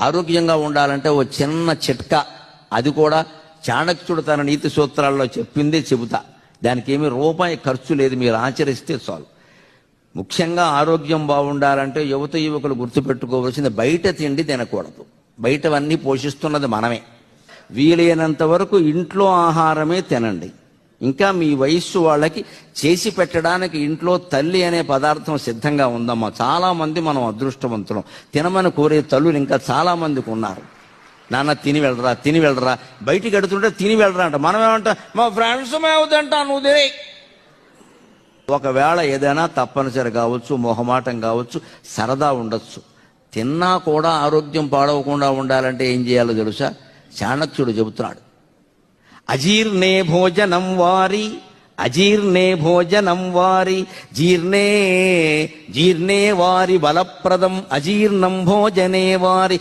ఆరోగ్యంగా ఉండాలంటే ఓ చిన్న చిట్కా, అది కూడా చాణక్యుడు తన నీతి సూత్రాల్లో చెప్పిందే చెబుతా. దానికి ఏమీ రూపాయి ఖర్చు లేదు, మీరు ఆచరిస్తే చాలు. ముఖ్యంగా ఆరోగ్యం బాగుండాలంటే యువత యువకులు గుర్తుపెట్టుకోవాల్సింది బయట తిండి తినకూడదు. బయటవన్నీ పోషిస్తున్నది మనమే. వీలైనంత వరకు ఇంట్లో ఆహారమే తినండి. ఇంకా మీ వయస్సు వాళ్ళకి చేసి పెట్టడానికి ఇంట్లో తల్లి అనే పదార్థం సిద్ధంగా ఉందమ్మా. చాలామంది మనం అదృష్టవంతులం, తినమని కోరే తల్లులు ఇంకా చాలామందికి ఉన్నారు. నాన్న తిని వెళ్ళరా, బయటికి ఎడుతుంటే తిని వెళ్ళరా అంట. మనం ఏమంటాం, మా ఫ్రెండ్స్ మేవుతంటా, నువ్వు తినే. ఒకవేళ ఏదైనా తప్పనిసరి కావచ్చు, మొహమాటం కావచ్చు, సరదా ఉండొచ్చు, తిన్నా కూడా ఆరోగ్యం పాడవకుండా ఉండాలంటే ఏం చేయాలో తెలుసా? చాణక్యుడు చెబుతున్నాడు. అజీర్ణే భోజనం వారి జీర్ణే వారి బలప్రదం, అజీర్ణం భోజనే వారి